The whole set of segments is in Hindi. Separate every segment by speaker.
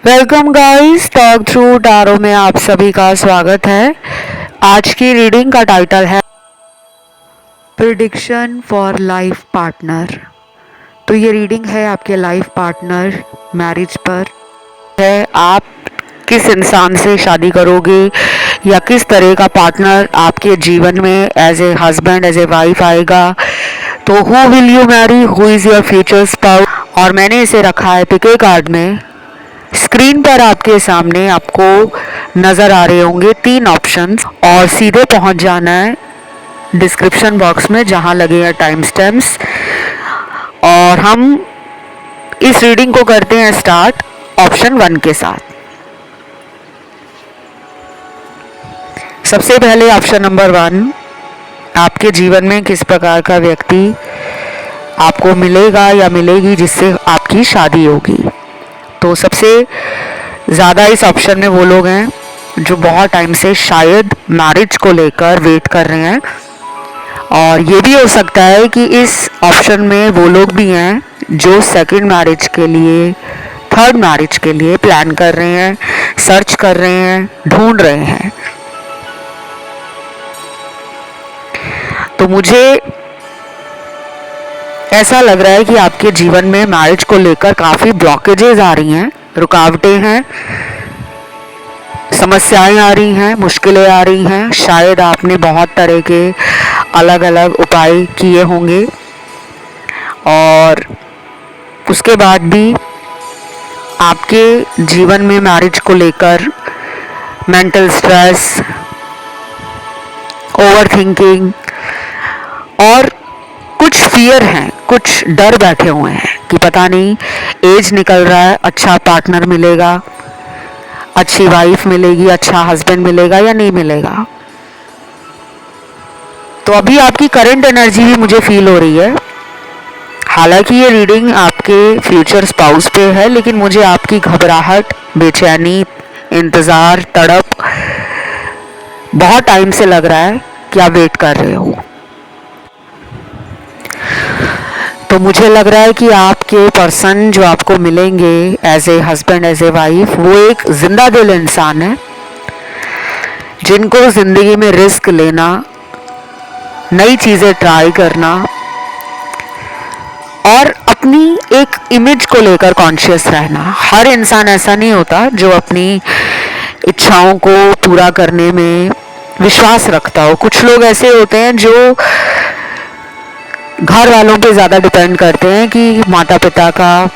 Speaker 1: Welcome guys, talk through tarot में आप सभी का स्वागत है। आज की रीडिंग का टाइटल है प्रिडिक्शन फॉर लाइफ पार्टनर। तो ये रीडिंग है आपके लाइफ पार्टनर मैरिज पर है। आप किस इंसान से शादी करोगे या किस तरह का पार्टनर आपके जीवन में as a husband as a wife आएगा। तो who will you marry, who is your future spouse. और मैंने इसे रखा है पिके कार्ड में। स्क्रीन पर आपके सामने आपको नज़र आ रहे होंगे 3 ऑप्शंस और सीधे पहुंच जाना है डिस्क्रिप्शन बॉक्स में जहां लगे हैं टाइम स्टैम्प्स। और हम इस रीडिंग को करते हैं स्टार्ट ऑप्शन 1 के साथ। सबसे पहले ऑप्शन नंबर 1, आपके जीवन में किस प्रकार का व्यक्ति आपको मिलेगा या मिलेगी जिससे आपकी शादी होगी। तो सबसे ज़्यादा इस ऑप्शन में वो लोग हैं जो बहुत टाइम से शायद मैरिज को लेकर वेट कर रहे हैं। और ये भी हो सकता है कि इस ऑप्शन में वो लोग भी हैं जो सेकंड मैरिज के लिए, थर्ड मैरिज के लिए प्लान कर रहे हैं, सर्च कर रहे हैं, ढूंढ रहे हैं। तो मुझे ऐसा लग रहा है कि आपके जीवन में मैरिज को लेकर काफ़ी ब्लॉकेजेस आ रही हैं, रुकावटें हैं, समस्याएं आ रही हैं, मुश्किलें आ रही हैं। शायद आपने बहुत तरह के अलग अलग उपाय किए होंगे और उसके बाद भी आपके जीवन में मैरिज को लेकर मेंटल स्ट्रेस, ओवर थिंकिंग और कुछ फियर हैं, कुछ डर बैठे हुए हैं कि पता नहीं एज निकल रहा है, अच्छा पार्टनर मिलेगा, अच्छी वाइफ मिलेगी, अच्छा हस्बैंड मिलेगा या नहीं मिलेगा। तो अभी आपकी करंट एनर्जी भी मुझे फील हो रही है। हालांकि ये रीडिंग आपके फ्यूचर स्पाउस पे है, लेकिन मुझे आपकी घबराहट, बेचैनी, इंतज़ार, तड़प बहुत टाइम से लग रहा है कि आप वेट कर रहे हो। तो मुझे लग रहा है कि आपके पर्सन जो आपको मिलेंगे as a husband, as a wife, वो एक जिंदा दिल इंसान है जिनको ज़िंदगी में रिस्क लेना, नई चीज़ें ट्राई करना और अपनी एक इमेज को लेकर कॉन्शियस रहना। हर इंसान ऐसा नहीं होता जो अपनी इच्छाओं को पूरा करने में विश्वास रखता हो। कुछ लोग ऐसे होते हैं जो घर वालों पे ज़्यादा डिपेंड करते हैं कि माता पिता का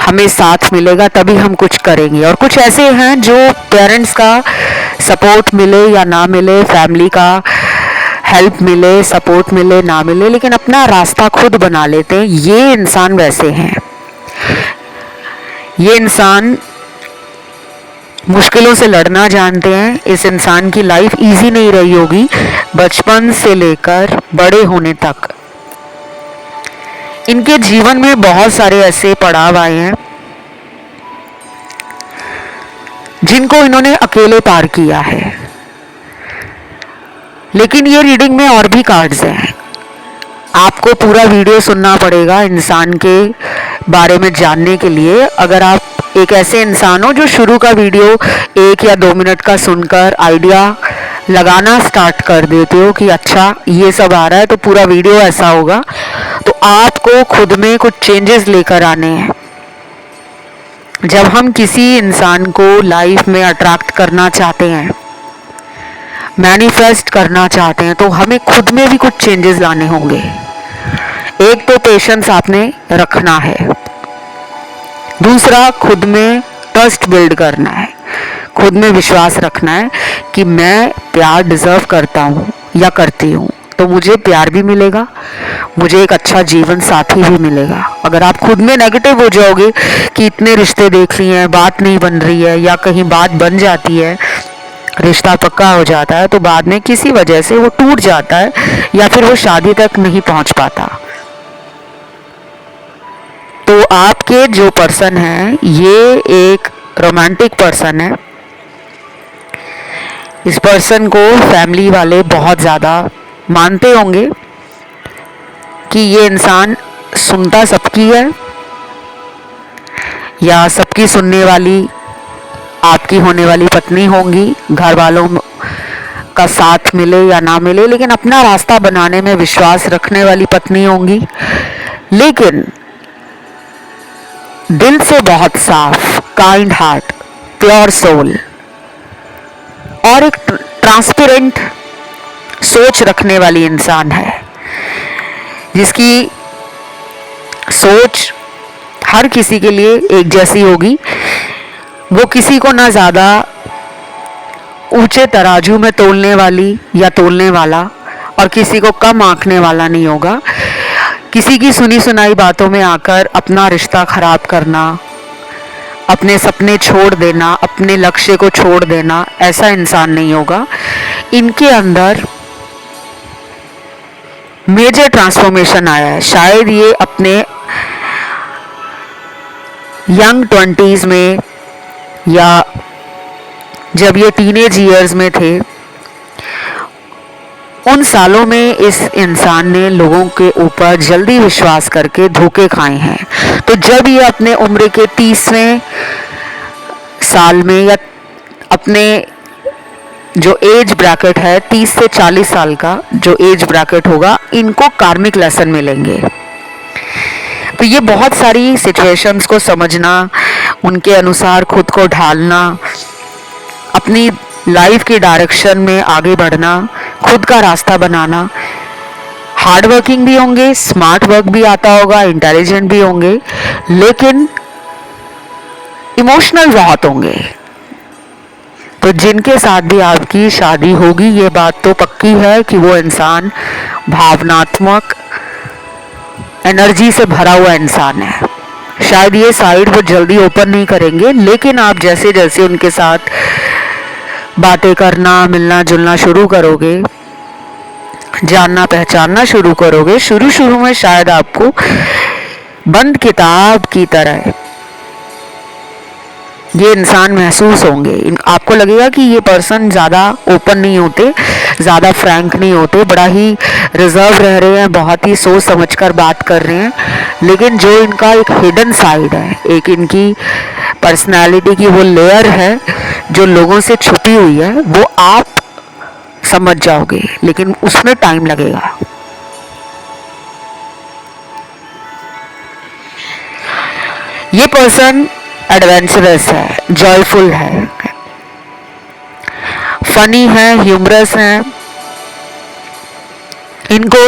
Speaker 1: हमें साथ मिलेगा तभी हम कुछ करेंगे। और कुछ ऐसे हैं जो पेरेंट्स का सपोर्ट मिले या ना मिले, फैमिली का हेल्प मिले, सपोर्ट मिले ना मिले, लेकिन अपना रास्ता खुद बना लेते हैं। ये इंसान वैसे हैं। ये इंसान मुश्किलों से लड़ना जानते हैं। इस इंसान की लाइफ इजी नहीं रही होगी बचपन से लेकर बड़े होने तक। इनके जीवन में बहुत सारे ऐसे पड़ाव आए हैं जिनको इन्होंने अकेले पार किया है। लेकिन ये रीडिंग में और भी कार्ड्स हैं। आपको पूरा वीडियो सुनना पड़ेगा इंसान के बारे में जानने के लिए। अगर आप एक ऐसे इंसान हो जो शुरू का वीडियो 1 या 2 मिनट का सुनकर आइडिया लगाना स्टार्ट कर देते हो कि अच्छा ये सब आ रहा है तो पूरा वीडियो ऐसा होगा, तो आपको खुद में कुछ चेंजेस लेकर आने हैं। जब हम किसी इंसान को लाइफ में अट्रैक्ट करना चाहते हैं, मैनिफेस्ट करना चाहते हैं, तो हमें खुद में भी कुछ चेंजेस लाने होंगे। एक तो पेशेंस आपने रखना है, दूसरा खुद में ट्रस्ट बिल्ड करना है, खुद में विश्वास रखना है कि मैं प्यार डिजर्व करता हूँ या करती हूँ, तो मुझे प्यार भी मिलेगा, मुझे एक अच्छा जीवन साथी भी मिलेगा। अगर आप खुद में नेगेटिव हो जाओगे कि इतने रिश्ते देख लिए हैं, बात नहीं बन रही है, या कहीं बात बन जाती है, रिश्ता पक्का हो जाता है, तो बाद में किसी वजह से वो टूट जाता है या फिर वो शादी तक नहीं पहुंच पाता। तो आपके जो पर्सन है ये एक रोमांटिक पर्सन है। इस पर्सन को फैमिली वाले बहुत ज़्यादा मानते होंगे कि ये इंसान सुनता सबकी है, या सबकी सुनने वाली आपकी होने वाली पत्नी होंगी, घर वालों का साथ मिले या ना मिले, लेकिन अपना रास्ता बनाने में विश्वास रखने वाली पत्नी होंगी, लेकिन दिल से बहुत साफ, काइंड हार्ट, प्योर सोल और एक ट्रांसपेरेंट सोच रखने वाली इंसान है, जिसकी सोच हर किसी के लिए एक जैसी होगी। वो किसी को ना ज़्यादा ऊंचे तराजू में तोलने वाली या तोलने वाला और किसी को कम आंकने वाला नहीं होगा। किसी की सुनी सुनाई बातों में आकर अपना रिश्ता खराब करना, अपने सपने छोड़ देना, अपने लक्ष्य को छोड़ देना, ऐसा इंसान नहीं होगा। इनके अंदर मेजर ट्रांसफॉर्मेशन आया है। शायद ये अपने यंग 20s में या जब ये टीनेज ईयर्स में थे, उन सालों में इस इंसान ने लोगों के ऊपर जल्दी विश्वास करके धोखे खाए हैं। तो जब ये अपने उम्र के 30वें साल में या अपने जो एज ब्रैकेट है 30 से 40 साल का जो एज ब्रैकेट होगा, इनको कार्मिक लेसन मिलेंगे। तो ये बहुत सारी सिचुएशंस को समझना, उनके अनुसार खुद को ढालना, अपनी लाइफ की डायरेक्शन में आगे बढ़ना, खुद का रास्ता बनाना। हार्ड वर्किंग भी होंगे, स्मार्ट वर्क भी आता होगा, इंटेलिजेंट भी होंगे, लेकिन इमोशनल बहुत होंगे। तो जिनके साथ भी आपकी शादी होगी, ये बात तो पक्की है कि वो इंसान भावनात्मक एनर्जी से भरा हुआ इंसान है। शायद ये साइड वो जल्दी ओपन नहीं करेंगे, लेकिन आप जैसे जैसे उनके साथ बातें करना, मिलना जुलना शुरू करोगे, जानना पहचानना शुरू करोगे, शुरू शुरू में शायद आपको बंद किताब की तरह ये इंसान महसूस होंगे। आपको लगेगा कि ये पर्सन ज़्यादा ओपन नहीं होते, ज़्यादा फ्रैंक नहीं होते, बड़ा ही रिजर्व रह रहे हैं, बहुत ही सोच समझकर बात कर रहे हैं, लेकिन जो इनका एक हिडन साइड है, एक इनकी पर्सनालिटी की वो लेयर है जो लोगों से छुपी हुई है, वो आप समझ जाओगे, लेकिन उसमें टाइम लगेगा। ये पर्सन एडवेंचरस है, जॉयफुल है, फनी है, ह्यूमरस है। इनको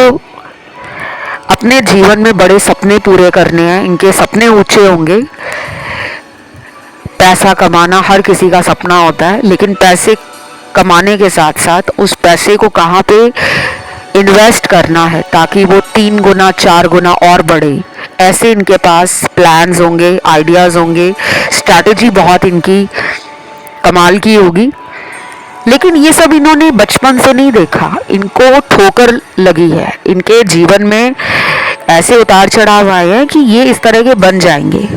Speaker 1: अपने जीवन में बड़े सपने पूरे करने हैं, इनके सपने ऊंचे होंगे। पैसा कमाना हर किसी का सपना होता है, लेकिन पैसे कमाने के साथ साथ उस पैसे को कहाँ पे इन्वेस्ट करना है ताकि वो 3 गुना 4 गुना और बढ़े, ऐसे इनके पास प्लान्स होंगे, आइडियाज़ होंगे, स्ट्रैटेजी बहुत इनकी कमाल की होगी। लेकिन ये सब इन्होंने बचपन से नहीं देखा, इनको ठोकर लगी है। इनके जीवन में ऐसे उतार चढ़ाव आए हैं कि ये इस तरह के बन जाएंगे।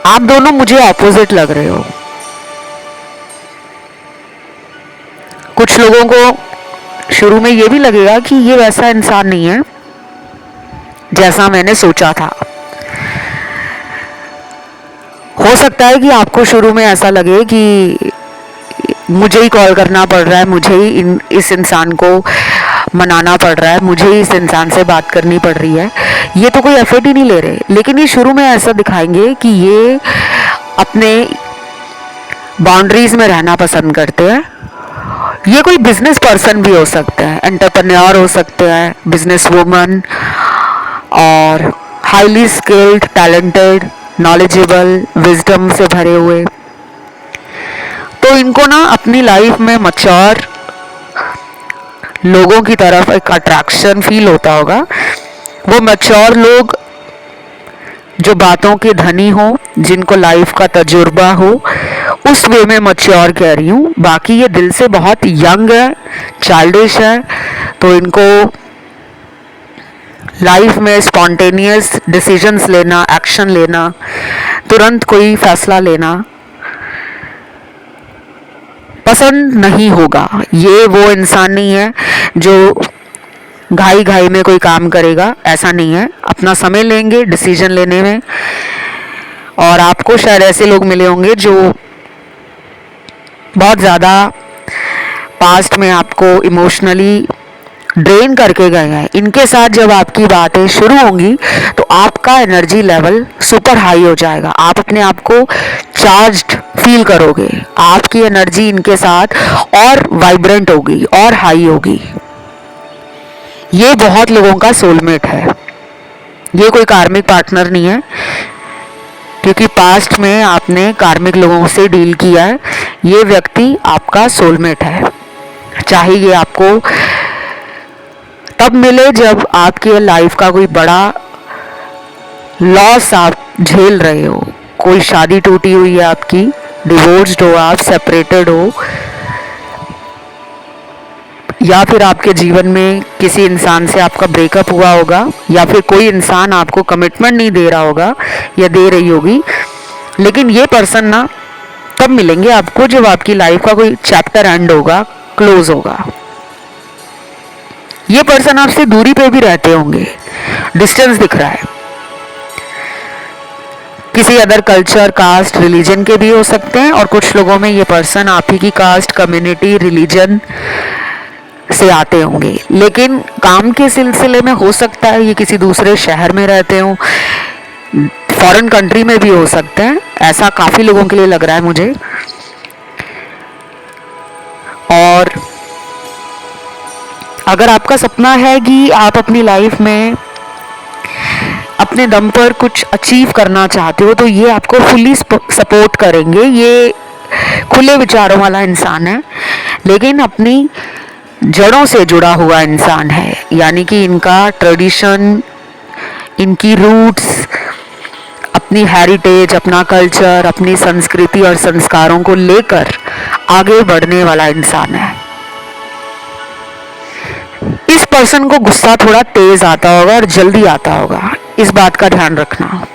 Speaker 1: आप दोनों मुझे ऑपोजिट लग रहे हो। कुछ लोगों को शुरू में ये भी लगेगा कि ये वैसा इंसान नहीं है जैसा मैंने सोचा था। हो सकता है कि आपको शुरू में ऐसा लगे कि मुझे ही कॉल करना पड़ रहा है, मुझे ही इस इंसान को मनाना पड़ रहा है, मुझे ही इस इंसान से बात करनी पड़ रही है, ये तो कोई एफर्ट ही नहीं ले रहे। लेकिन ये शुरू में ऐसा दिखाएंगे कि ये अपने बाउंड्रीज में रहना पसंद करते हैं। ये कोई बिजनेस पर्सन भी हो सकते हैं, एंटरप्रेन्योर हो सकते हैं, बिजनेस वूमन, और highly skilled, talented, knowledgeable, wisdom से भरे हुए। तो इनको ना अपनी लाइफ में मैच्योर लोगों की तरफ एक अट्रैक्शन फील होता होगा। वो मैच्योर लोग जो बातों के धनी हो, जिनको लाइफ का तजुर्बा हो, उस वे में मैच्योर कह रही हूँ। बाकी ये दिल से बहुत यंग है, चाइल्डिश है, तो इनको लाइफ में स्पॉन्टेनियस डिसीजंस लेना, एक्शन लेना, तुरंत कोई फैसला लेना पसंद नहीं होगा। ये वो इंसान नहीं है जो घाई घाई में कोई काम करेगा, ऐसा नहीं है। अपना समय लेंगे डिसीजन लेने में। और आपको शायद ऐसे लोग मिले होंगे जो बहुत ज़्यादा पास्ट में आपको इमोशनली ड्रेन करके गए हैं। इनके साथ जब आपकी बातें शुरू होंगी तो आपका एनर्जी लेवल सुपर हाई हो जाएगा। आप अपने आप को चार्ज्ड फील करोगे। आपकी एनर्जी इनके साथ और वाइब्रेंट होगी और हाई होगी। ये बहुत लोगों का सोलमेट है। ये कोई कार्मिक पार्टनर नहीं है, क्योंकि पास्ट में आपने कार्मिक लोगों से डील किया है। ये व्यक्ति आपका सोलमेट है। चाहे ये आपको तब मिले जब आपके लाइफ का कोई बड़ा लॉस आप झेल रहे हो, कोई शादी टूटी हुई है आपकी, डिवोर्स्ड हो आप, सेपरेटेड हो, या फिर आपके जीवन में किसी इंसान से आपका ब्रेकअप हुआ होगा, या फिर कोई इंसान आपको कमिटमेंट नहीं दे रहा होगा या दे रही होगी। लेकिन ये पर्सन ना तब मिलेंगे आपको जब आपकी लाइफ का कोई चैप्टर एंड होगा, क्लोज होगा। ये पर्सन आपसे दूरी पे भी रहते होंगे, डिस्टेंस दिख रहा है। किसी अदर कल्चर, कास्ट, रिलीजन के भी हो सकते हैं। और कुछ लोगों में ये पर्सन आप ही की कास्ट, कम्युनिटी, रिलीजन से आते होंगे। लेकिन काम के सिलसिले में हो सकता है ये किसी दूसरे शहर में रहते हो, फॉरेन कंट्री में भी हो सकते हैं। ऐसा काफी लोगों के लिए लग रहा है मुझे। और अगर आपका सपना है कि आप अपनी लाइफ में अपने दम पर कुछ अचीव करना चाहते हो, तो ये आपको फुल्ली सपोर्ट करेंगे। ये खुले विचारों वाला इंसान है, लेकिन अपनी जड़ों से जुड़ा हुआ इंसान है। यानी कि इनका ट्रेडिशन, इनकी रूट्स, अपनी हेरिटेज, अपना कल्चर, अपनी संस्कृति और संस्कारों को लेकर आगे बढ़ने वाला इंसान है। इस पर्सन को गुस्सा थोड़ा तेज आता होगा और जल्दी आता होगा, इस बात का ध्यान रखना।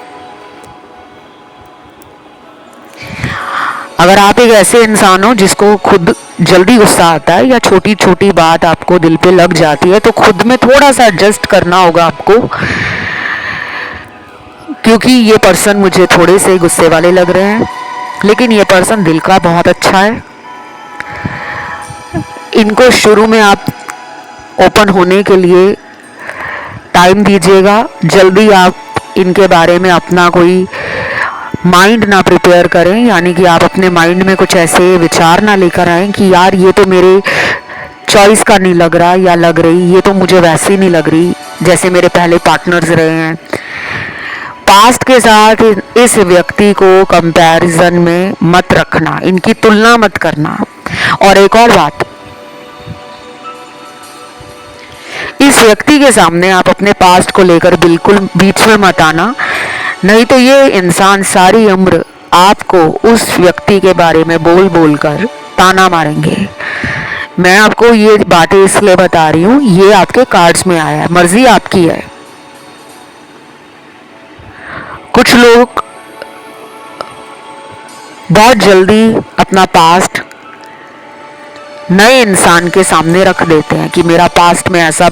Speaker 1: अगर आप एक ऐसे इंसान हो जिसको खुद जल्दी गुस्सा आता है या छोटी छोटी बात आपको दिल पे लग जाती है, तो खुद में थोड़ा सा एडजस्ट करना होगा आपको, क्योंकि ये पर्सन मुझे थोड़े से गुस्से वाले लग रहे हैं। लेकिन ये पर्सन दिल का बहुत अच्छा है। इनको शुरू में आप ओपन होने के लिए टाइम दीजिएगा। जल्दी आप इनके बारे में अपना कोई माइंड ना प्रिपेयर करें, यानी कि आप अपने माइंड में कुछ ऐसे विचार ना लेकर आए कि यार ये तो मेरे चॉइस का नहीं लग रहा या लग रही, ये तो मुझे वैसी नहीं लग रही जैसे मेरे पहले पार्टनर्स रहे हैं। पास्ट के साथ इस व्यक्ति को कंपैरिजन में मत रखना, इनकी तुलना मत करना। और एक और बात, इस व्यक्ति के सामने आप अपने पास्ट को लेकर बिल्कुल बीच में मत आना, नहीं तो ये इंसान सारी उम्र आपको उस व्यक्ति के बारे में बोल बोल कर ताना मारेंगे। मैं आपको ये बातें इसलिए बता रही हूँ, ये आपके कार्ड्स में आया है, मर्जी आपकी है। कुछ लोग बहुत जल्दी अपना पास्ट नए इंसान के सामने रख देते हैं कि मेरा पास्ट में ऐसा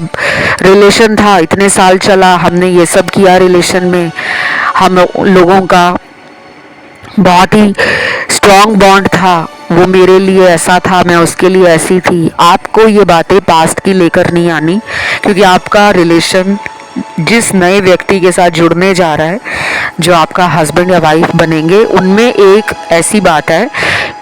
Speaker 1: रिलेशन था, इतने साल चला, हमने ये सब किया रिलेशन में, हम लोगों का बहुत ही स्ट्रॉन्ग बॉन्ड था, वो मेरे लिए ऐसा था, मैं उसके लिए ऐसी थी। आपको ये बातें पास्ट की लेकर नहीं आनी, क्योंकि आपका रिलेशन जिस नए व्यक्ति के साथ जुड़ने जा रहा है, जो आपका हस्बैंड या वाइफ बनेंगे, उनमें एक ऐसी बात है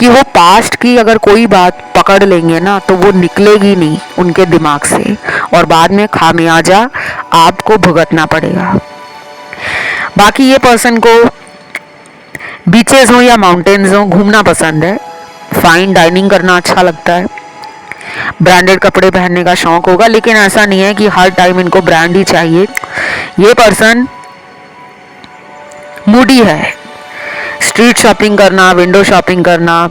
Speaker 1: कि वो पास्ट की अगर कोई बात पकड़ लेंगे ना, तो वो निकलेगी नहीं उनके दिमाग से, और बाद में खामियाजा आपको भुगतना पड़ेगा। बाकी ये पर्सन को बीचेस हो या माउंटेन्स हो, घूमना पसंद है, फाइन डाइनिंग करना अच्छा लगता है, ब्रांडेड कपड़े पहनने का शौक होगा। लेकिन ऐसा नहीं है कि हर टाइम इनको ब्रांड ही चाहिए। ये पर्सन मूडी है, स्ट्रीट शॉपिंग करना, विंडो शॉपिंग करना,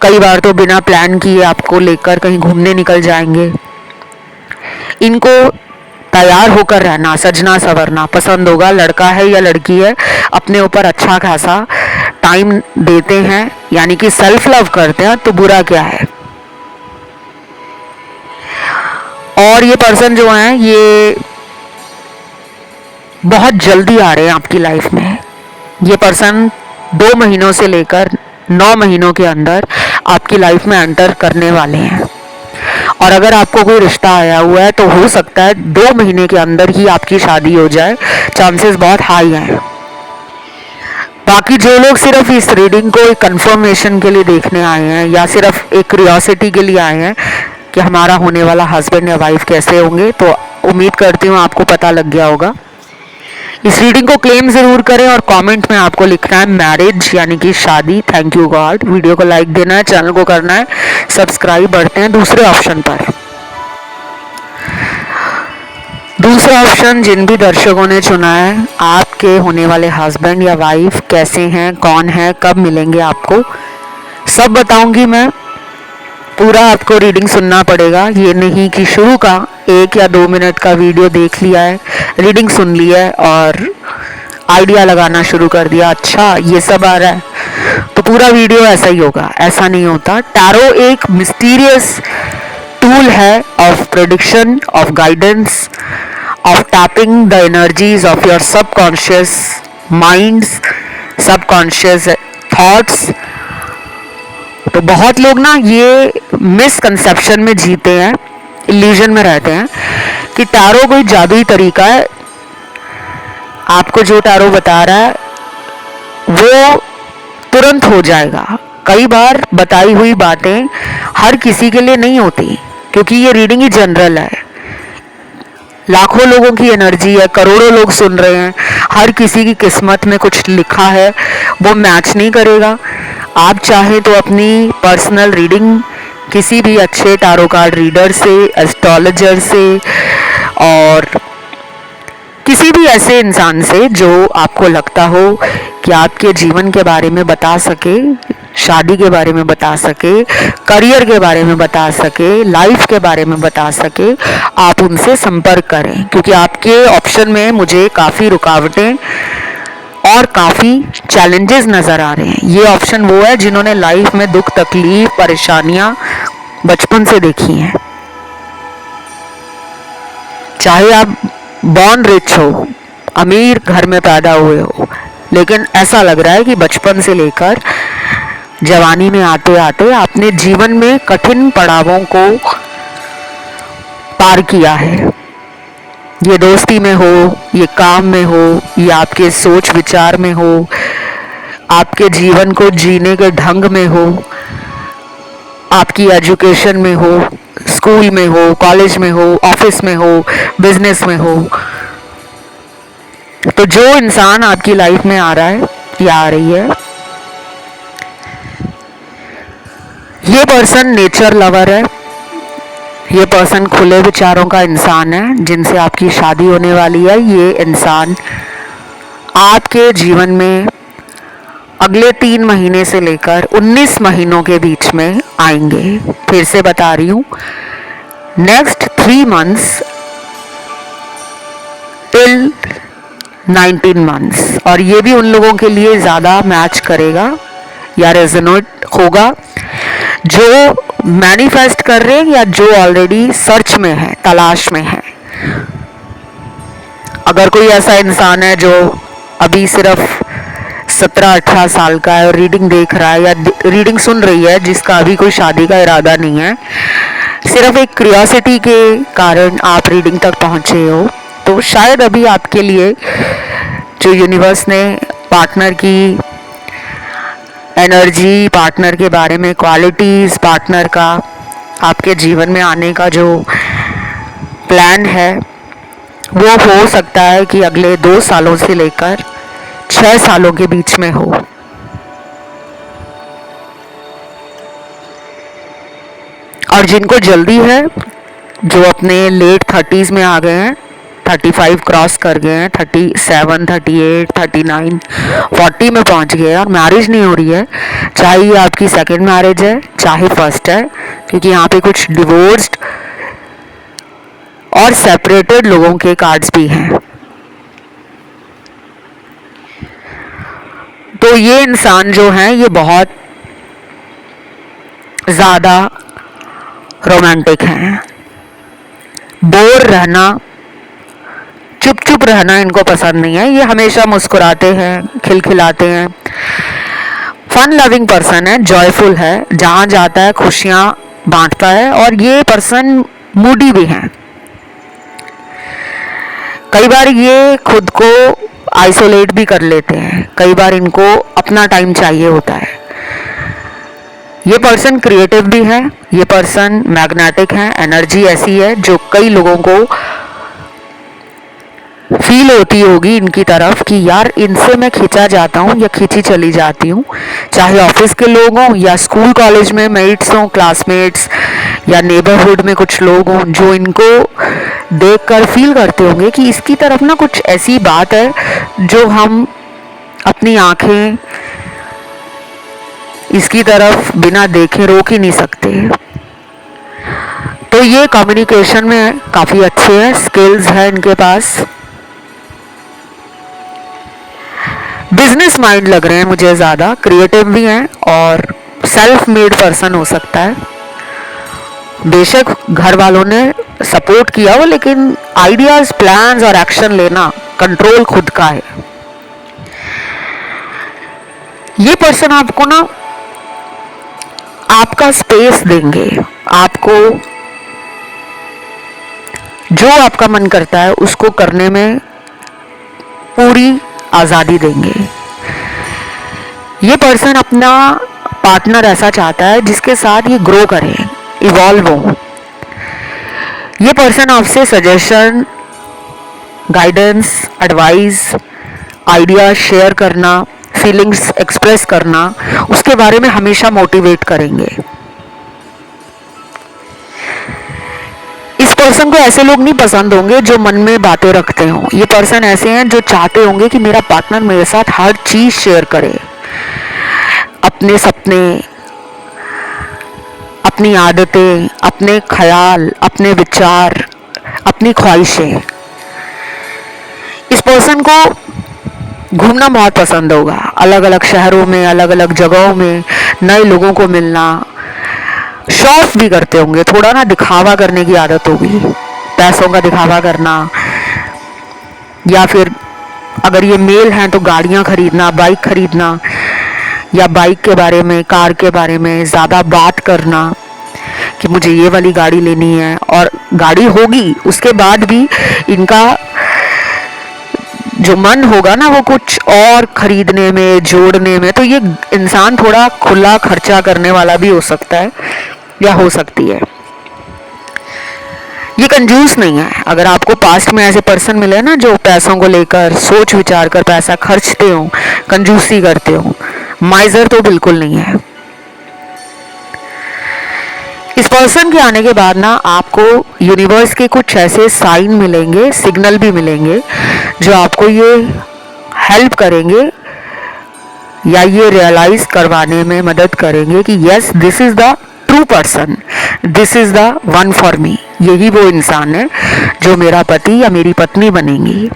Speaker 1: कई बार तो बिना प्लान किए आपको लेकर कहीं घूमने निकल जाएंगे। इनको तैयार होकर रहना, सजना संवरना पसंद होगा। लड़का है या लड़की है, अपने ऊपर अच्छा खासा टाइम देते हैं, यानी कि सेल्फ लव करते हैं, तो बुरा क्या है। और ये पर्सन जो है ये बहुत जल्दी आ रहे हैं आपकी लाइफ में। ये पर्सन 2 महीनों से लेकर 9 महीनों के अंदर आपकी लाइफ में एंटर करने वाले हैं। और अगर आपको कोई रिश्ता आया हुआ है तो हो सकता है 2 महीने के अंदर ही आपकी शादी हो जाए, चांसेस बहुत हाई हैं। बाकी जो लोग सिर्फ इस रीडिंग को एक कंफर्मेशन के लिए देखने आए हैं या सिर्फ एक क्यूरियोसिटी के लिए आए हैं कि हमारा होने वाला हस्बैंड या वाइफ कैसे होंगे, तो उम्मीद करती हूँ आपको पता लग गया होगा। इस रीडिंग को क्लेम जरूर करें और कमेंट में आपको लिखना है मैरिज यानी कि शादी। Thank you God. वीडियो को लाइक देना है, चैनल को करना है सब्सक्राइब। बढ़ते हैं दूसरे ऑप्शन पर। दूसरा ऑप्शन जिन भी दर्शकों ने चुना है, आपके होने वाले हस्बैंड या वाइफ कैसे हैं, कौन है, कब मिलेंगे आपको, सब बताऊंगी मैं। पूरा आपको रीडिंग सुनना पड़ेगा, ये नहीं कि शुरू का 1 या 2 मिनट का वीडियो देख लिया है, रीडिंग सुन लिया है और आइडिया लगाना शुरू कर दिया, अच्छा ये सब आ रहा है तो पूरा वीडियो ऐसा ही होगा। ऐसा नहीं होता। टैरो एक मिस्टीरियस टूल है of prediction, of guidance, of tapping the energies of your subconscious minds, subconscious thoughts. तो बहुत लोग ना ये मिसकंसेप्शन में जीते हैं, इल्यूजन में रहते हैं कि टैरो कोई जादुई तरीका है। आपको जो टैरो बता रहा है वो तुरंत हो जाएगा। कई बार बताई हुई बातें हर किसी के लिए नहीं होती, क्योंकि ये रीडिंग ही जनरल है। लाखों लोगों की एनर्जी है, करोड़ों लोग सुन रहे हैं, हर किसी की किस्मत में कुछ लिखा है वो मैच नहीं करेगा। आप चाहें तो अपनी पर्सनल रीडिंग किसी भी अच्छे टैरो कार्ड रीडर से, एस्ट्रोलॉजर से और किसी भी ऐसे इंसान से जो आपको लगता हो कि आपके जीवन के बारे में बता सके, शादी के बारे में बता सके, करियर के बारे में बता सके, लाइफ के बारे में बता सके, आप उनसे संपर्क करें। क्योंकि आपके ऑप्शन में मुझे काफ़ी रुकावटें और काफ़ी चैलेंजेस नज़र आ रहे हैं। ये ऑप्शन वो है जिन्होंने लाइफ में दुख, तकलीफ, परेशानियां बचपन से देखी हैं। चाहे आप बॉर्न रिच हो, अमीर घर में पैदा हुए हो, लेकिन ऐसा लग रहा है कि बचपन से लेकर जवानी में आते आते आपने जीवन में कठिन पड़ावों को पार किया है। ये दोस्ती में हो, ये काम में हो, ये आपके सोच विचार में हो, आपके जीवन को जीने के ढंग में हो, आपकी एजुकेशन में हो, स्कूल में हो, कॉलेज में हो, ऑफिस में हो, बिजनेस में हो। तो जो इंसान आपकी लाइफ में आ रहा है या आ रही है, ये पर्सन नेचर लवर है। ये पर्सन खुले विचारों का इंसान है जिनसे आपकी शादी होने वाली है। ये इंसान आपके जीवन में अगले 3 महीने से लेकर 19 महीनों के बीच में आएंगे। फिर से बता रही हूँ, नेक्स्ट 3 मंथ्स टिल 19 मंथ्स। और ये भी उन लोगों के लिए ज़्यादा मैच करेगा या रेजोनेट होगा जो मैनिफेस्ट कर रहे हैं या जो ऑलरेडी सर्च में है, तलाश में है। अगर कोई ऐसा इंसान है जो अभी सिर्फ 17-18 साल का है और रीडिंग देख रहा है या रीडिंग सुन रही है, जिसका अभी कोई शादी का इरादा नहीं है, सिर्फ एक क्यूरियोसिटी के कारण आप रीडिंग तक पहुंचे हो, तो शायद अभी आपके लिए जो यूनिवर्स ने पार्टनर की एनर्जी, पार्टनर के बारे में क्वालिटीज़, पार्टनर का आपके जीवन में आने का जो प्लान है, वो हो सकता है कि अगले 2 सालों से लेकर 6 सालों के बीच में हो। और जिनको जल्दी है, जो अपने लेट 30s में आ गए हैं, 35 क्रॉस कर गए हैं, 37, 38, 39, 40 में पहुंच गए और मैरिज नहीं हो रही है, चाहे ये आपकी सेकंड मैरिज है चाहे फर्स्ट है, क्योंकि यहाँ पे कुछ डिवोर्स्ड और सेपरेटेड लोगों के कार्ड्स भी हैं। तो ये इंसान जो है ये बहुत ज़्यादा रोमांटिक हैं, बोर रहना, चुप चुप रहना इनको पसंद नहीं है। ये हमेशा मुस्कुराते हैं, खिलखिलाते हैं, फन लविंग पर्सन है, जॉयफुल है, जहाँ जाता है खुशियाँ बांटता है। और ये पर्सन मूडी भी हैं। कई बार ये खुद को आइसोलेट भी कर लेते हैं, कई बार इनको अपना टाइम चाहिए होता है। ये पर्सन क्रिएटिव भी है, ये पर्सन मैग्नेटिक है, एनर्जी ऐसी है जो कई लोगों को फील होती होगी इनकी तरफ कि यार इनसे मैं खींचा जाता हूँ या खींची चली जाती हूँ। चाहे ऑफिस के लोग हों या स्कूल कॉलेज में मेट्स हों, क्लासमेट्स, या नेबरहुड में कुछ लोग हों जो इनको देखकर फील करते होंगे कि इसकी तरफ ना कुछ ऐसी बात है जो हम अपनी आंखें इसकी तरफ बिना देखे रोक ही नहीं सकते। तो ये कम्युनिकेशन में काफ़ी अच्छे हैं, स्किल्स है इनके पास। बिजनेस माइंड लग रहे हैं मुझे ज़्यादा, क्रिएटिव भी हैं और सेल्फ मेड पर्सन हो सकता है। बेशक घर वालों ने सपोर्ट किया हो, लेकिन आइडियाज, प्लान्स और एक्शन लेना, कंट्रोल खुद का है। ये पर्सन आपको ना आपका स्पेस देंगे, आपको जो आपका मन करता है उसको करने में पूरी आज़ादी देंगे। ये पर्सन अपना पार्टनर ऐसा चाहता है जिसके साथ ये ग्रो करें, इवॉल्व हो। ये पर्सन आपसे suggestion, guidance, advice, idea share करना, फीलिंग्स एक्सप्रेस करना, उसके बारे में हमेशा मोटिवेट करेंगे। इस पर्सन को ऐसे लोग नहीं पसंद होंगे जो मन में बातें रखते हों। ये पर्सन ऐसे हैं जो चाहते होंगे कि मेरा पार्टनर मेरे साथ हर चीज शेयर करे, अपने सपने, अपनी आदतें, अपने ख्याल, अपने विचार, अपनी ख्वाहिशें। इस पर्सन को घूमना बहुत पसंद होगा, अलग अलग शहरों में, अलग अलग जगहों में नए लोगों को मिलना। शो ऑफ भी करते होंगे, थोड़ा ना दिखावा करने की आदत होगी, पैसों का दिखावा करना, या फिर अगर ये मेल हैं तो गाड़ियां खरीदना, बाइक खरीदना, या बाइक के बारे में, कार के बारे में ज़्यादा बात करना कि मुझे ये वाली गाड़ी लेनी है। और गाड़ी होगी उसके बाद भी इनका जो मन होगा ना वो कुछ और खरीदने में, जोड़ने में। तो ये इंसान थोड़ा खुला खर्चा करने वाला भी हो सकता है या हो सकती है। ये कंजूस नहीं है। अगर आपको पास्ट में ऐसे पर्सन मिले ना जो पैसों को लेकर सोच विचार कर पैसा खर्चते हो, कंजूसी करते हो, माइजर तो बिल्कुल नहीं है। इस पर्सन के आने के बाद ना आपको यूनिवर्स के कुछ ऐसे साइन मिलेंगे, सिग्नल भी मिलेंगे जो आपको ये हेल्प करेंगे या ये रियलाइज करवाने में मदद करेंगे कि yes, this is the true person, this is the one for me. यही वो इंसान है जो मेरा पति या मेरी पत्नी बनेंगी।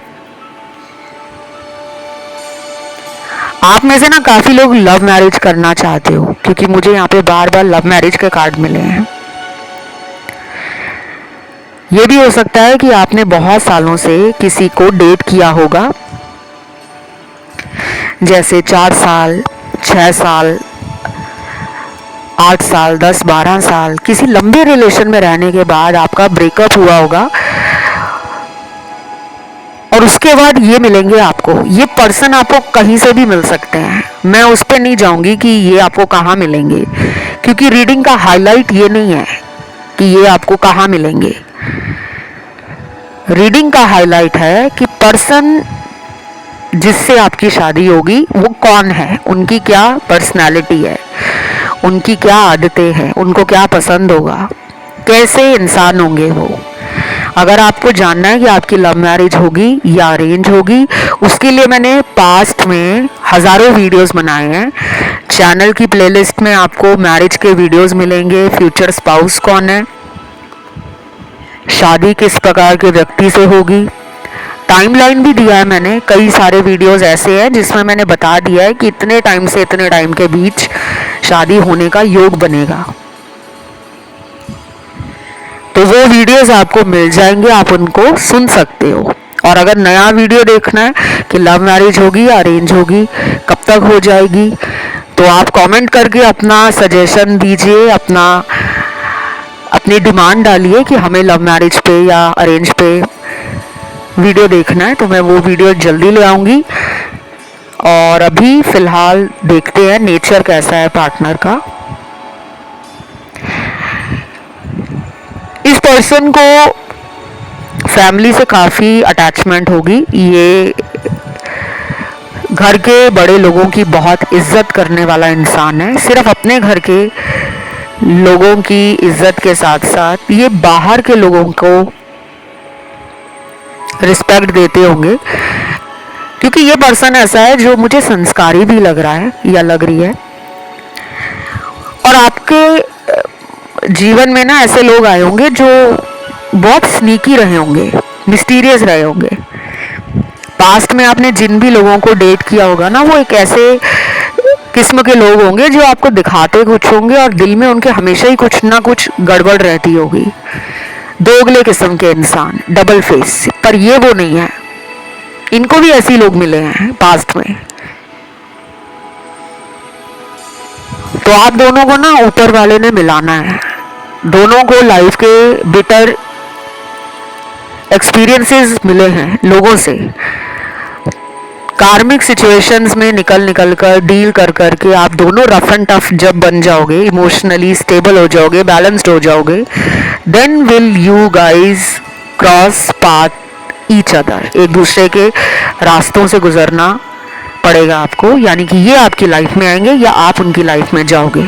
Speaker 1: आप में से ना काफी लोग लव मैरिज करना चाहते हो, क्योंकि मुझे यहाँ पे बार बार लव मैरिज के कार्ड मिले हैं। ये भी हो सकता है कि आपने बहुत सालों से किसी को डेट किया होगा, जैसे 4 साल, 6 साल, 8 साल, 10, 12 साल, किसी लंबे रिलेशन में रहने के बाद आपका ब्रेकअप हुआ होगा और उसके बाद ये मिलेंगे आपको। ये पर्सन आपको कहीं से भी मिल सकते हैं। मैं उस पर नहीं जाऊंगी कि ये आपको कहाँ मिलेंगे, क्योंकि रीडिंग का हाईलाइट ये नहीं है कि ये आपको कहाँ मिलेंगे। रीडिंग का हाईलाइट है कि पर्सन जिससे आपकी शादी होगी वो कौन है, उनकी क्या पर्सनालिटी है, उनकी क्या आदतें हैं, उनको क्या पसंद होगा, कैसे इंसान होंगे वो। अगर आपको जानना है कि आपकी लव मैरिज होगी या अरेंज होगी, उसके लिए मैंने पास्ट में हज़ारों वीडियोस बनाए हैं। चैनल की प्लेलिस्ट में आपको मैरिज के वीडियोस मिलेंगे, फ्यूचर स्पाउस कौन है, शादी किस प्रकार के व्यक्ति से होगी। टाइमलाइन भी दिया है मैंने, कई सारे वीडियोस ऐसे हैं जिसमें मैंने बता दिया है कि इतने टाइम से इतने टाइम के बीच शादी होने का योग बनेगा। तो वो वीडियोस आपको मिल जाएंगे, आप उनको सुन सकते हो। और अगर नया वीडियो देखना है कि लव मैरिज होगी या अरेंज होगी, कब तक हो जाएगी, तो आप कमेंट करके अपना सजेशन दीजिए, अपनी डिमांड डालिए कि हमें लव मैरिज पे या अरेंज पे वीडियो देखना है, तो मैं वो वीडियो जल्दी ले आऊँगी। और अभी फ़िलहाल देखते हैं नेचर कैसा है पार्टनर का। इस पर्सन को फैमिली से काफ़ी अटैचमेंट होगी। ये घर के बड़े लोगों की बहुत इज्जत करने वाला इंसान है। सिर्फ अपने घर के लोगों की इज्जत के साथ साथ ये बाहर के लोगों को रिस्पेक्ट देते होंगे, क्योंकि ये पर्सन ऐसा है जो मुझे संस्कारी भी लग रहा है या लग रही है। और आपके जीवन में ना ऐसे लोग आए होंगे जो बहुत स्नीकी रहे होंगे, मिस्टीरियस रहे होंगे। पास्ट में आपने जिन भी लोगों को डेट किया होगा ना, वो एक ऐसे किस्म के लोग होंगे जो आपको दिखाते कुछ होंगे और दिल में उनके हमेशा ही कुछ ना कुछ गड़बड़ रहती होगी। दोगले किस्म के इंसान, डबल फेस। पर ये वो नहीं है, इनको भी ऐसे लोग मिले हैं पास्ट में। तो आप दोनों को ना ऊपर वाले ने मिलाना है। दोनों को लाइफ के बिटर एक्सपीरियंसेस मिले हैं लोगों से। कार्मिक सिचुएशंस में निकल कर डील कर के आप दोनों रफ एंड टफ जब बन जाओगे, इमोशनली स्टेबल हो जाओगे, बैलेंस्ड हो जाओगे, then will you guys cross path each other. एक दूसरे के रास्तों से गुजरना पड़ेगा आपको, यानी कि ये आपकी लाइफ में आएंगे या आप उनकी लाइफ में जाओगे।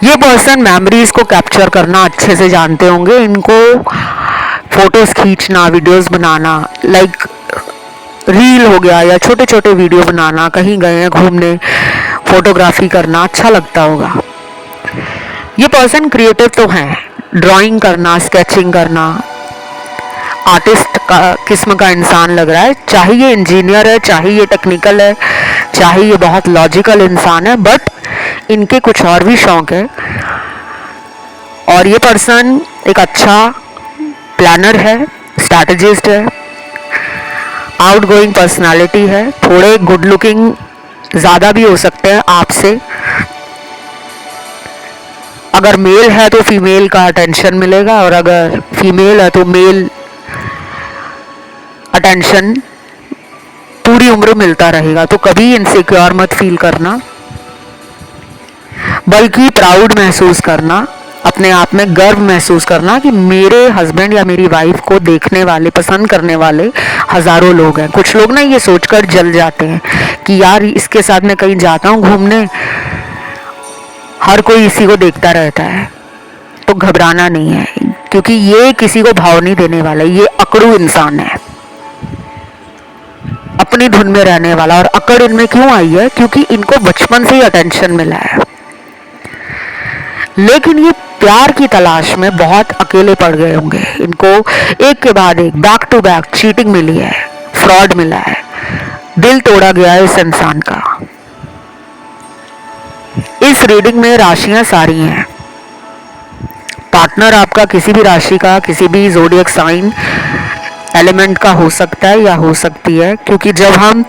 Speaker 1: ये पर्सन मेमोरीज को कैप्चर करना अच्छे से जानते होंगे। इनको फोटोज खींचना, वीडियोस बनाना, लाइक रील हो गया या छोटे छोटे वीडियो बनाना, कहीं गए हैं घूमने, फोटोग्राफी करना अच्छा लगता होगा। ये पर्सन क्रिएटिव तो है, ड्राइंग करना, स्केचिंग करना, आर्टिस्ट का किस्म का इंसान लग रहा है। चाहे ये इंजीनियर है, चाहे ये टेक्निकल है, चाहे ये बहुत लॉजिकल इंसान है, बट इनके कुछ और भी शौक है। और ये पर्सन एक अच्छा प्लानर है, स्ट्रैटेजिस्ट है, आउटगोइंग पर्सनालिटी है, थोड़े गुड लुकिंग ज़्यादा भी हो सकते हैं आपसे। अगर मेल है तो फीमेल का अटेंशन मिलेगा, और अगर फीमेल है तो मेल अटेंशन पूरी उम्र मिलता रहेगा। तो कभी इनसिक्योर मत फील करना, बल्कि प्राउड महसूस करना, अपने आप में गर्व महसूस करना कि मेरे हस्बैंड या मेरी वाइफ को देखने वाले, पसंद करने वाले हजारों लोग हैं। कुछ लोग ना ये सोचकर जल जाते हैं कि यार इसके साथ मैं कहीं जाता हूँ घूमने, हर कोई इसी को देखता रहता है। तो घबराना नहीं है, क्योंकि ये किसी को भाव नहीं देने वाला, ये अकड़ू इंसान है, अपनी धुन में रहने वाला। और अकड़ इनमें क्यों आई है? क्योंकि इनको बचपन से ही अटेंशन मिला है, लेकिन ये प्यार की तलाश में बहुत अकेले पड़ गए होंगे। इनको एक के बाद एक, बैक टू बैक चीटिंग मिली है, फ्रॉड मिला है, दिल तोड़ा गया है इस इंसान का। इस रीडिंग में राशियां सारी हैं। पार्टनर आपका किसी भी राशि का, किसी भी ज़ोडिएक साइन एलिमेंट का हो सकता है या हो सकती है, क्योंकि जब हम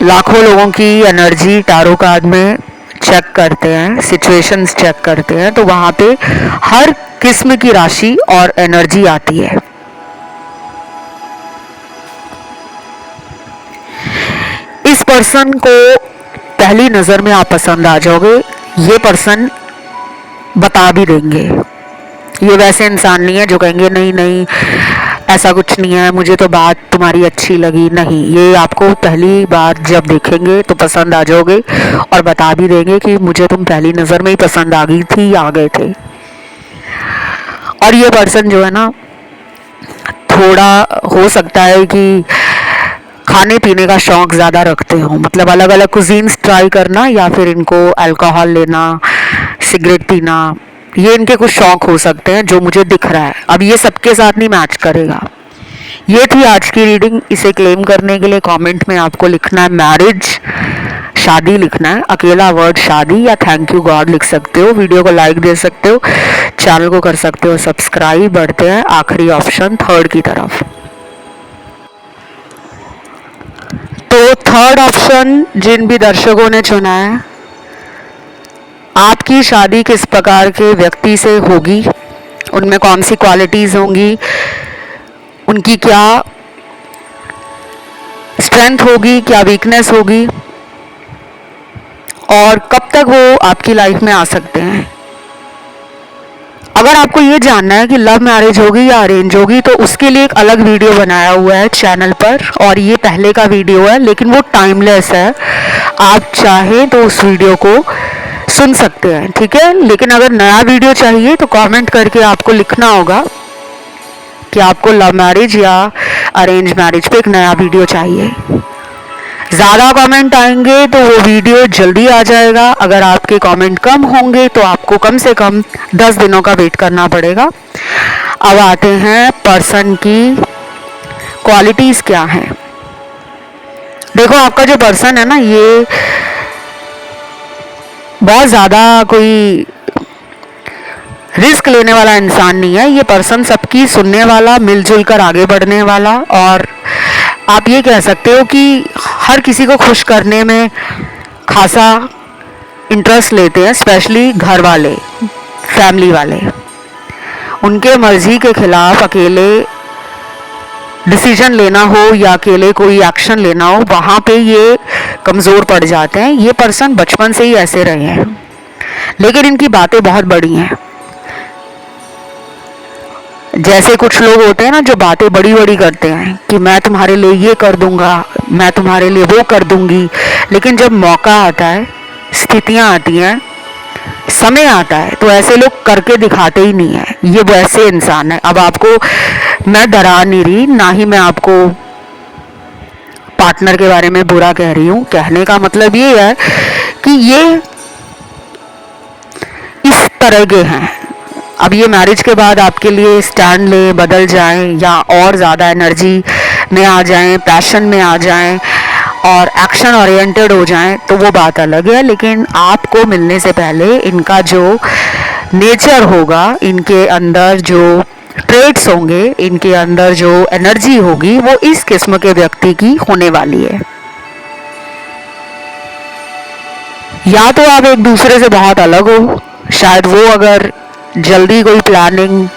Speaker 1: लाखों लोगों की एनर्जी टैरो कार्ड में चेक करते हैं, सिचुएशंस चेक करते हैं, तो वहां पे हर किस्म की राशि और एनर्जी आती है। इस पर्सन को पहली नजर में आप पसंद आ जाओगे। ये पर्सन बता भी देंगे। ये वैसे इंसान नहीं है जो कहेंगे नहीं नहीं ऐसा कुछ नहीं है, मुझे तो बात तुम्हारी अच्छी लगी। नहीं, ये आपको पहली बार जब देखेंगे तो पसंद आ जाओगे और बता भी देंगे कि मुझे तुम पहली नज़र में ही पसंद आ गई थी या आ गए थे। और ये पर्सन जो है ना, थोड़ा हो सकता है कि खाने पीने का शौक ज़्यादा रखते हो, मतलब अलग अलग कुजीन्स ट्राई करना, या फिर इनको अल्कोहल लेना, सिगरेट पीना, ये इनके कुछ शौक हो सकते हैं जो मुझे दिख रहा है। अब ये सबके साथ नहीं मैच करेगा। ये थी आज की रीडिंग। इसे क्लेम करने के लिए कमेंट में आपको लिखना है मैरिज, शादी लिखना है, अकेला वर्ड शादी, या थैंक यू गॉड लिख सकते हो। वीडियो को लाइक दे सकते हो, चैनल को कर सकते हो सब्सक्राइब। बढ़ते हैं आखिरी ऑप्शन थर्ड की तरफ। तो थर्ड ऑप्शन जिन भी दर्शकों ने चुना है, आपकी शादी किस प्रकार के व्यक्ति से होगी, उनमें कौन सी क्वालिटीज़ होंगी, उनकी क्या स्ट्रेंथ होगी, क्या वीकनेस होगी, और कब तक वो आपकी लाइफ में आ सकते हैं। अगर आपको ये जानना है कि लव मैरिज होगी या अरेंज होगी, तो उसके लिए एक अलग वीडियो बनाया हुआ है चैनल पर, और ये पहले का वीडियो है, लेकिन वो टाइमलेस है। आप चाहें तो उस वीडियो को सुन सकते हैं, ठीक है। लेकिन अगर नया वीडियो चाहिए तो कमेंट करके आपको लिखना होगा कि आपको लव मैरिज या अरेंज मैरिज पे एक नया वीडियो चाहिए। ज़्यादा कमेंट आएंगे तो वो वीडियो जल्दी आ जाएगा। अगर आपके कमेंट कम होंगे तो आपको कम से कम 10 दिनों का वेट करना पड़ेगा। अब आते हैं पर्सन की क्वालिटीज़ क्या हैं। देखो, आपका जो पर्सन है ना, ये बहुत ज़्यादा कोई रिस्क लेने वाला इंसान नहीं है। ये पर्सन सबकी सुनने वाला, मिलजुल कर आगे बढ़ने वाला, और आप ये कह सकते हो कि हर किसी को खुश करने में खासा इंटरेस्ट लेते हैं, स्पेशली घर वाले, फैमिली वाले। उनके मर्जी के खिलाफ अकेले डिसीजन लेना हो या अकेले कोई एक्शन लेना हो, वहाँ पे ये कमज़ोर पड़ जाते हैं। ये पर्सन बचपन से ही ऐसे रहे हैं, लेकिन इनकी बातें बहुत बड़ी हैं। जैसे कुछ लोग होते हैं ना, जो बातें बड़ी बड़ी करते हैं कि मैं तुम्हारे लिए ये कर दूंगा, मैं तुम्हारे लिए वो कर दूंगी, लेकिन जब मौका आता है, स्थितियां आती हैं, समय आता है, तो ऐसे लोग करके दिखाते ही नहीं है। ये वैसे इंसान है। अब आपको मैं डरा नहीं रही, ना ही मैं आपको पार्टनर के बारे में बुरा कह रही हूँ। कहने का मतलब ये है कि ये इस तरह के हैं। अब ये मैरिज के बाद आपके लिए स्टैंड ले, बदल जाएं, या और ज़्यादा एनर्जी में आ जाएं, पैशन में आ जाएं और एक्शन ओरिएंटेड हो जाएं, तो वो बात अलग है। लेकिन आपको मिलने से पहले इनका जो नेचर होगा, इनके अंदर जो ट्रेट्स होंगे, इनके अंदर जो एनर्जी होगी, वो इस किस्म के व्यक्ति की होने वाली है। या तो आप एक दूसरे से बहुत अलग हो, शायद वो अगर जल्दी कोई प्लानिंग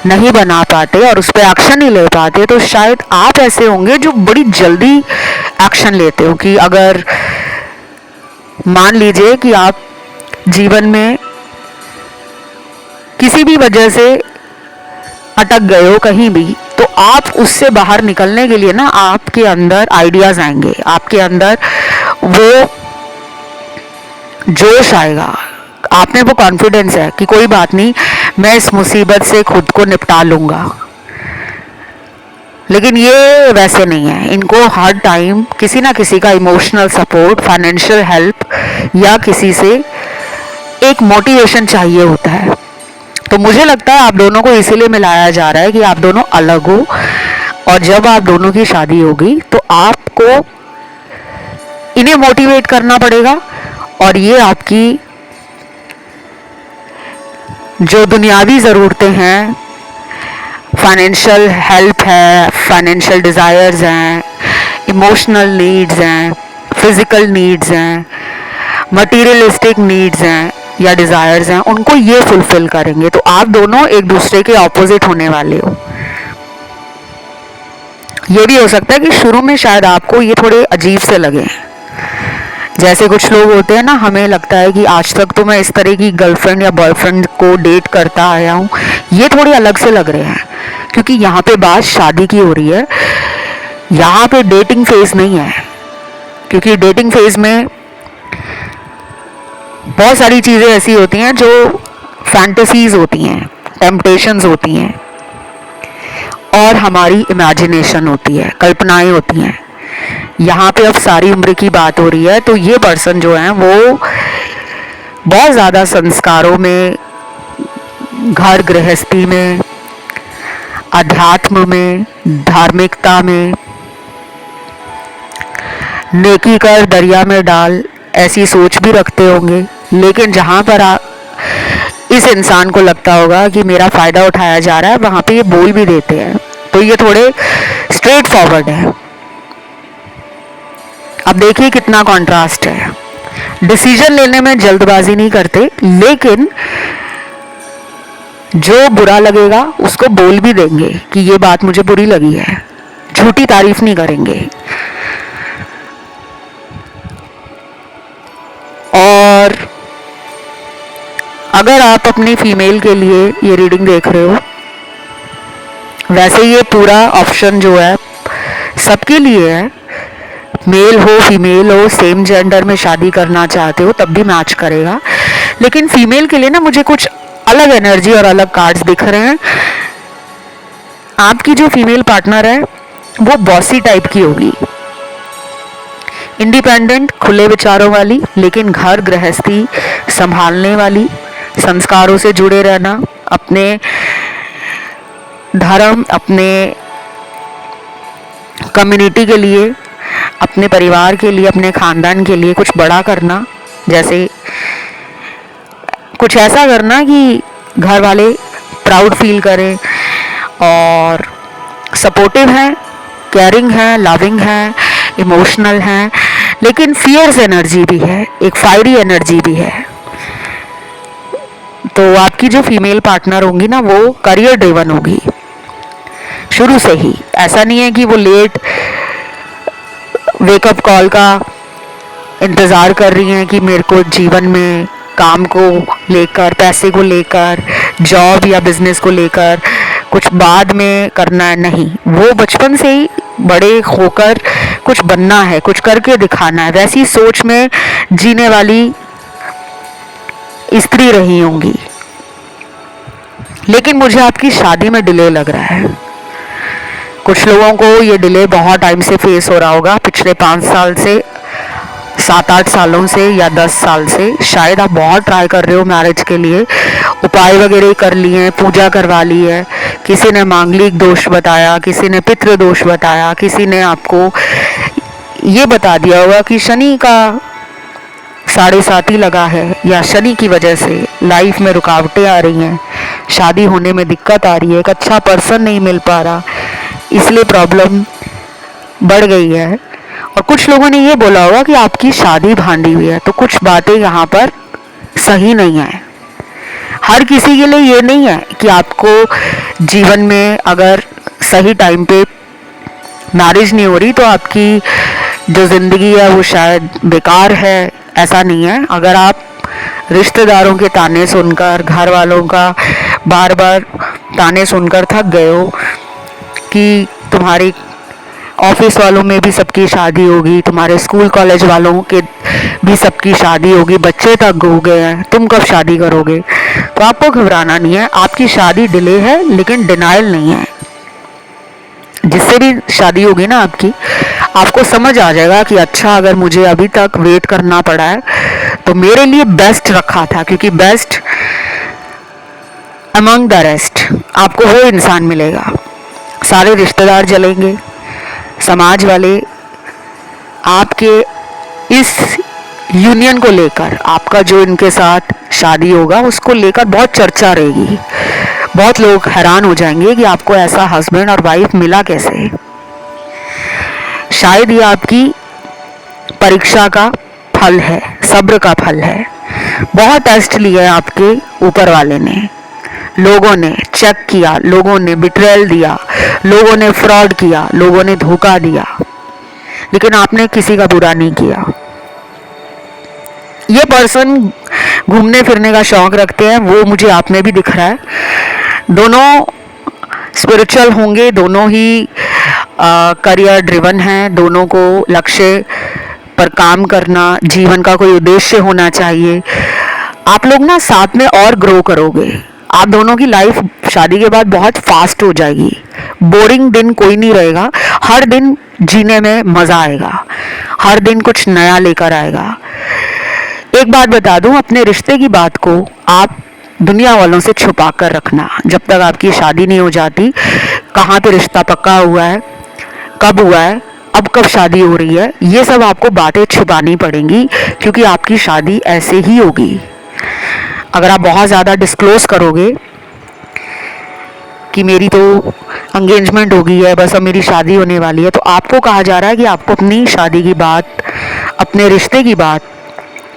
Speaker 1: नहीं बना पाते और उस पर एक्शन नहीं ले पाते, तो शायद आप ऐसे होंगे जो बड़ी जल्दी एक्शन लेते हो। कि अगर मान लीजिए कि आप जीवन में किसी भी वजह से अटक गए हो कहीं भी, तो आप उससे बाहर निकलने के लिए ना, आपके अंदर आइडियाज आएंगे, आपके अंदर वो जोश आएगा, आप में वो कॉन्फिडेंस है कि कोई बात नहीं, मैं इस मुसीबत से खुद को निपटा लूँगा। लेकिन ये वैसे नहीं है। इनको हर टाइम किसी ना किसी का इमोशनल सपोर्ट, फाइनेंशियल हेल्प, या किसी से एक मोटिवेशन चाहिए होता है। तो मुझे लगता है आप दोनों को इसीलिए मिलाया जा रहा है कि आप दोनों अलग हो, और जब आप दोनों की शादी होगी तो आपको इन्हें मोटिवेट करना पड़ेगा, और ये आपकी जो दुनियावी ज़रूरतें हैं, फाइनेंशियल हेल्प है, फाइनेंशियल डिज़ायर्स हैं, इमोशनल नीड्स हैं, फिज़िकल नीड्स हैं, मटीरियलिस्टिक नीड्स हैं या डिज़ायर्स हैं, उनको ये फुलफ़िल करेंगे। तो आप दोनों एक दूसरे के ऑपोजिट होने वाले हो। ये भी हो सकता है कि शुरू में शायद आपको ये थोड़े अजीब से लगे। जैसे कुछ लोग होते हैं ना, हमें लगता है कि आज तक तो मैं इस तरह की गर्लफ्रेंड या बॉयफ्रेंड को डेट करता आया हूँ, ये थोड़े अलग से लग रहे हैं, क्योंकि यहाँ पे बात शादी की हो रही है। यहाँ पे डेटिंग फेज नहीं है, क्योंकि डेटिंग फेज में बहुत सारी चीज़ें ऐसी होती हैं जो फैंटेसीज होती हैं, टेम्पटेशंस होती हैं, और हमारी इमेजिनेशन होती है, कल्पनाएं होती हैं। यहाँ पे अब सारी उम्र की बात हो रही है। तो ये पर्सन जो है वो बहुत ज़्यादा संस्कारों में, घर गृहस्थी में, अध्यात्म में, धार्मिकता में नेकी कर दरिया में डाल, ऐसी सोच भी रखते होंगे। लेकिन जहाँ पर इस इंसान को लगता होगा कि मेरा फ़ायदा उठाया जा रहा है, वहाँ पे ये बोल भी देते हैं। तो ये थोड़े स्ट्रेट फॉरवर्ड है। अब देखिए कितना कॉन्ट्रास्ट है। डिसीजन लेने में जल्दबाजी नहीं करते, लेकिन जो बुरा लगेगा उसको बोल भी देंगे कि ये बात मुझे बुरी लगी है। झूठी तारीफ नहीं करेंगे। और अगर आप अपनी फीमेल के लिए ये रीडिंग देख रहे हो, वैसे ये पूरा ऑप्शन जो है सबके लिए है। मेल हो फीमेल हो, सेम जेंडर में शादी करना चाहते हो तब भी मैच करेगा। लेकिन फीमेल के लिए ना मुझे कुछ अलग एनर्जी और अलग कार्ड्स दिख रहे हैं। आपकी जो फीमेल पार्टनर है वो बॉसी टाइप की होगी, इंडिपेंडेंट, खुले विचारों वाली, लेकिन घर गृहस्थी संभालने वाली, संस्कारों से जुड़े रहना, अपने धर्म, अपने कम्युनिटी के लिए, अपने परिवार के लिए, अपने खानदान के लिए कुछ बड़ा करना। जैसे कुछ ऐसा करना कि घर वाले प्राउड फील करें। और सपोर्टिव हैं, केयरिंग हैं, लविंग हैं, इमोशनल हैं, लेकिन फियर्स एनर्जी भी है, एक फायरी एनर्जी भी है। तो आपकी जो फीमेल पार्टनर होंगी ना वो करियर ड्रिवन होगी शुरू से ही। ऐसा नहीं है कि वो लेट वेकअप कॉल का इंतज़ार कर रही हैं कि मेरे को जीवन में काम को लेकर, पैसे को लेकर, जॉब या बिजनेस को लेकर कुछ बाद में करना है। नहीं, वो बचपन से ही बड़े होकर कुछ बनना है, कुछ करके दिखाना है, वैसी सोच में जीने वाली स्त्री रही होंगी। लेकिन मुझे आपकी शादी में डिले लग रहा है। कुछ लोगों को ये डिले बहुत टाइम से फेस हो रहा होगा, पिछले 5 साल से, 7-8 सालों से या 10 साल से। शायद आप बहुत ट्राई कर रहे हो मैरिज के लिए, उपाय वगैरह कर लिए हैं, पूजा करवा ली है, किसी ने मांगलिक दोष बताया, किसी ने पितृ दोष बताया, किसी ने आपको ये बता दिया होगा कि शनि का 7.5 लगा है या शनि की वजह से लाइफ में रुकावटें आ रही हैं, शादी होने में दिक्कत आ रही है, एक अच्छा पर्सन नहीं मिल पा रहा, इसलिए प्रॉब्लम बढ़ गई है। और कुछ लोगों ने ये बोला होगा कि आपकी शादी भांडी हुई है। तो कुछ बातें यहाँ पर सही नहीं है। हर किसी के लिए ये नहीं है कि आपको जीवन में अगर सही टाइम पे मैरिज नहीं हो रही तो आपकी जो ज़िंदगी है वो शायद बेकार है। ऐसा नहीं है। अगर आप रिश्तेदारों के ताने सुनकर, घर वालों का बार बार ताने सुनकर थक गए हो कि तुम्हारी ऑफिस वालों में भी सबकी शादी होगी, तुम्हारे स्कूल कॉलेज वालों के भी सबकी शादी होगी, बच्चे तक हो गए हैं, तुम कब शादी करोगे, तो आपको घबराना नहीं है। आपकी शादी डिले है लेकिन डिनाइल नहीं है। जिससे भी शादी होगी ना आपकी, आपको समझ आ जाएगा कि अच्छा अगर मुझे अभी तक वेट करना पड़ा है तो मेरे लिए बेस्ट रखा था, क्योंकि बेस्ट अमंग द रेस्ट आपको वो इंसान मिलेगा। सारे रिश्तेदार जलेंगे, समाज वाले आपके इस यूनियन को लेकर, आपका जो इनके साथ शादी होगा उसको लेकर बहुत चर्चा रहेगी। बहुत लोग हैरान हो जाएंगे कि आपको ऐसा हस्बैंड और वाइफ मिला कैसे। शायद ये आपकी परीक्षा का फल है, सब्र का फल है। बहुत टेस्ट लिए आपके ऊपर वाले ने, लोगों ने चेक किया, लोगों ने बिट्रेयल दिया, लोगों ने फ्रॉड किया, लोगों ने धोखा दिया, लेकिन आपने किसी का बुरा नहीं किया। ये पर्सन घूमने फिरने का शौक रखते हैं, वो मुझे आप में भी दिख रहा है। दोनों स्पिरिचुअल होंगे, दोनों ही करियर ड्रिवन हैं, दोनों को लक्ष्य पर काम करना, जीवन का कोई उद्देश्य होना चाहिए। आप लोग ना साथ में और ग्रो करोगे। आप दोनों की लाइफ शादी के बाद बहुत फास्ट हो जाएगी। बोरिंग दिन कोई नहीं रहेगा। हर दिन जीने में मज़ा आएगा, हर दिन कुछ नया लेकर आएगा। एक बात बता दूं, अपने रिश्ते की बात को आप दुनिया वालों से छुपा कर रखना। जब तक आपकी शादी नहीं हो जाती, कहाँ पे रिश्ता पक्का हुआ है, कब हुआ है, अब कब शादी हो रही है, ये सब आपको बातें छुपानी पड़ेंगी, क्योंकि आपकी शादी ऐसे ही होगी। अगर आप बहुत ज़्यादा डिस्क्लोज करोगे कि मेरी तो एंगेजमेंट हो गई है, बस अब मेरी शादी होने वाली है, तो आपको कहा जा रहा है कि आपको अपनी शादी की बात, अपने रिश्ते की बात,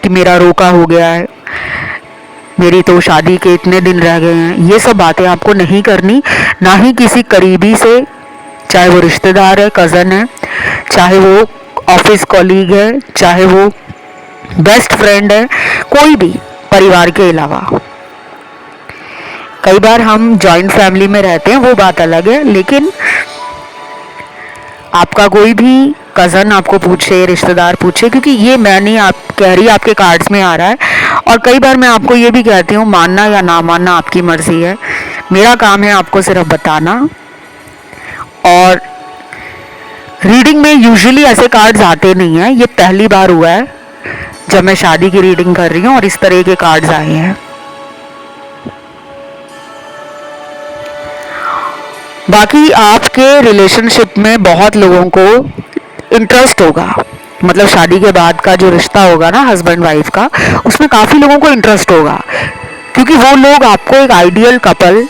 Speaker 1: कि मेरा रोका हो गया है, मेरी तो शादी के इतने दिन रह गए हैं, ये सब बातें आपको नहीं करनी। ना ही किसी करीबी से, चाहे वो रिश्तेदार है, कज़न है, चाहे वो ऑफिस कॉलीग है, चाहे वो बेस्ट फ्रेंड है, कोई भी परिवार के अलावा। कई बार हम जॉइंट फैमिली में रहते हैं, वो बात अलग है, लेकिन आपका कोई भी कज़न आपको पूछे, रिश्तेदार पूछे, क्योंकि ये मैं नहीं आप कह रही, आपके कार्ड्स में आ रहा है। और कई बार मैं आपको ये भी कहती हूँ, मानना या ना मानना आपकी मर्जी है, मेरा काम है आपको सिर्फ बताना। और रीडिंग में यूजुअली ऐसे कार्ड्स आते नहीं हैं, ये पहली बार हुआ है जब मैं शादी की रीडिंग कर रही हूँ और इस तरह के कार्ड्स आए हैं। बाकी आपके रिलेशनशिप में बहुत लोगों को इंटरेस्ट होगा, मतलब शादी के बाद का जो रिश्ता होगा ना हस्बैंड वाइफ का, उसमें काफ़ी लोगों को इंटरेस्ट होगा, क्योंकि वो लोग आपको एक आइडियल कपल,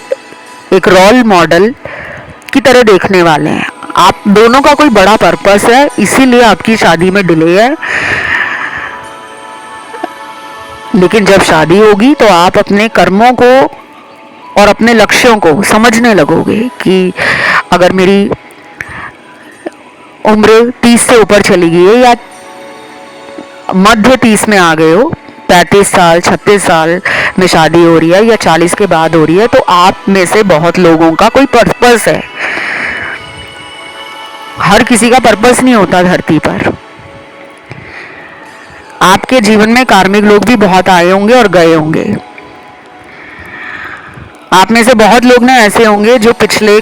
Speaker 1: एक रोल मॉडल की तरह देखने वाले हैं। आप दोनों का कोई बड़ा पर्पस है, इसीलिए आपकी शादी में डिले है। लेकिन जब शादी होगी तो आप अपने कर्मों को और अपने लक्ष्यों को समझने लगोगे कि अगर मेरी उम्र 30 से ऊपर चली गई है, या मध्य 30 में आ गए हो, 35 साल 36 साल में शादी हो रही है, या 40 के बाद हो रही है, तो आप में से बहुत लोगों का कोई पर्पस है। हर किसी का पर्पस नहीं होता धरती पर। आपके जीवन में कार्मिक लोग भी बहुत आए होंगे और गए होंगे। आप में से बहुत लोग ना ऐसे होंगे जो पिछले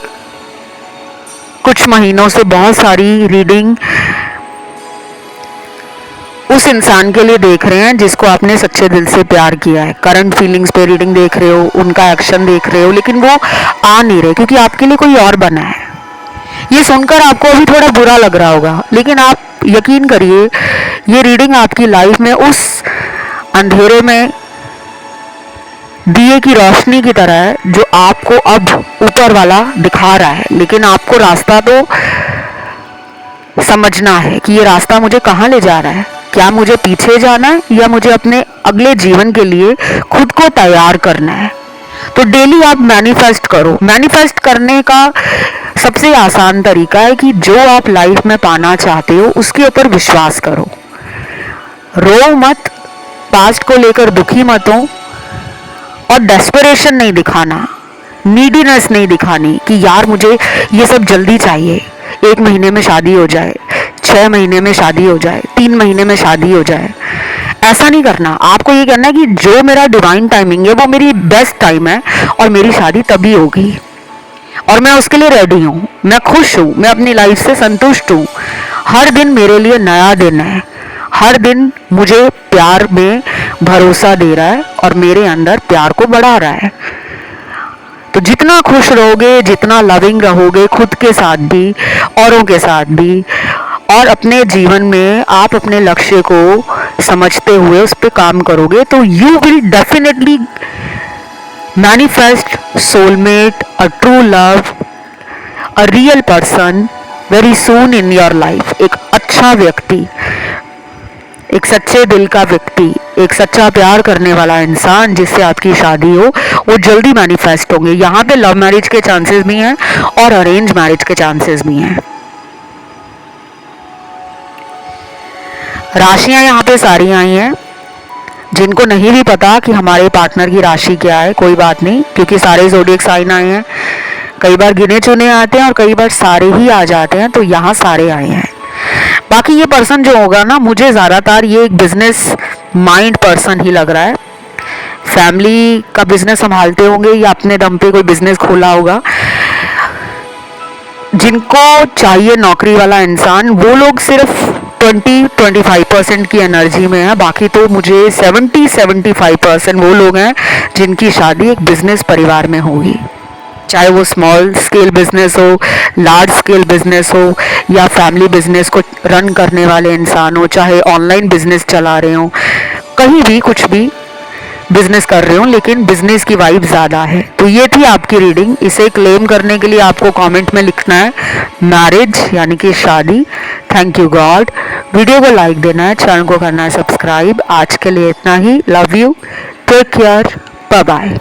Speaker 1: कुछ महीनों से बहुत सारी रीडिंग उस इंसान के लिए देख रहे हैं जिसको आपने सच्चे दिल से प्यार किया है। करंट फीलिंग्स पे रीडिंग देख रहे हो, उनका एक्शन देख रहे हो, लेकिन वो आ नहीं रहे क्योंकि आपके लिए कोई और बना है। ये सुनकर आपको अभी थोड़ा बुरा लग रहा होगा, लेकिन आप यकीन करिए, ये रीडिंग आपकी लाइफ में उस अंधेरे में दिए की रोशनी की तरह है जो आपको अब ऊपर वाला दिखा रहा है। लेकिन आपको रास्ता तो समझना है कि ये रास्ता मुझे कहाँ ले जा रहा है। क्या मुझे पीछे जाना है या मुझे अपने अगले जीवन के लिए खुद को तैयार करना है। तो डेली आप मैनिफेस्ट करो। मैनिफेस्ट करने का सबसे आसान तरीका है कि जो आप लाइफ में पाना चाहते हो उसके ऊपर विश्वास करो। रो मत, पास्ट को लेकर दुखी मत हो, और डेस्परेशन नहीं दिखाना, नीडीनेस नहीं दिखानी कि यार मुझे ये सब जल्दी चाहिए, 1 महीने में शादी हो जाए, 6 महीने में शादी हो जाए, 3 महीने में शादी हो जाए। ऐसा नहीं करना। आपको ये कहना है कि जो मेरा डिवाइन टाइमिंग है वो मेरी बेस्ट टाइम है और मेरी शादी तभी होगी और मैं उसके लिए रेडी हूँ, मैं खुश हूँ, मैं अपनी लाइफ से संतुष्ट हूँ। हर दिन मेरे लिए नया दिन है, हर दिन मुझे प्यार में भरोसा दे रहा है और मेरे अंदर प्यार को बढ़ा रहा है। तो जितना खुश रहोगे, जितना लविंग रहोगे, खुद के साथ भी, औरों के साथ भी, और अपने जीवन में आप अपने लक्ष्य को समझते हुए उस पर काम करोगे, तो you will definitely manifest soulmate, a true love, a real person very soon in your life. एक अच्छा व्यक्ति, एक सच्चे दिल का व्यक्ति, एक सच्चा प्यार करने वाला इंसान जिससे आपकी शादी हो, वो जल्दी मैनिफेस्ट होंगे। यहाँ पे लव मैरिज के चांसेस भी हैं और अरेंज मैरिज के चांसेस भी हैं। राशियां यहाँ पे सारी आई हैं। जिनको नहीं भी पता कि हमारे पार्टनर की राशि क्या है, कोई बात नहीं, क्योंकि सारे ज़ोडिएक साइन आए हैं। कई बार गिने चुने आते हैं और कई बार सारे ही आ जाते हैं, तो यहाँ सारे आए हैं। बाकी ये पर्सन जो होगा ना, मुझे ज़्यादातर ये एक बिजनेस माइंड पर्सन ही लग रहा है। फैमिली का बिजनेस संभालते होंगे या अपने दम पे कोई बिजनेस खोला होगा। जिनको चाहिए नौकरी वाला इंसान, वो लोग सिर्फ 20-25% की एनर्जी में है। बाकी तो मुझे 70-75% वो लोग हैं जिनकी शादी एक बिजनेस परिवार में होगी। चाहे वो स्मॉल स्केल बिजनेस हो, लार्ज स्केल बिजनेस हो, या फैमिली बिजनेस को रन करने वाले इंसान हो, चाहे ऑनलाइन बिजनेस चला रहे हो, कहीं भी कुछ भी बिजनेस कर रहे हो, लेकिन बिजनेस की वाइब ज़्यादा है। तो ये थी आपकी रीडिंग। इसे क्लेम करने के लिए आपको कमेंट में लिखना है मैरिज यानी कि शादी। Thank you God. वीडियो को लाइक देना है, चैनल को करना है सब्सक्राइब। आज के लिए इतना ही। Love you, take care, bye bye.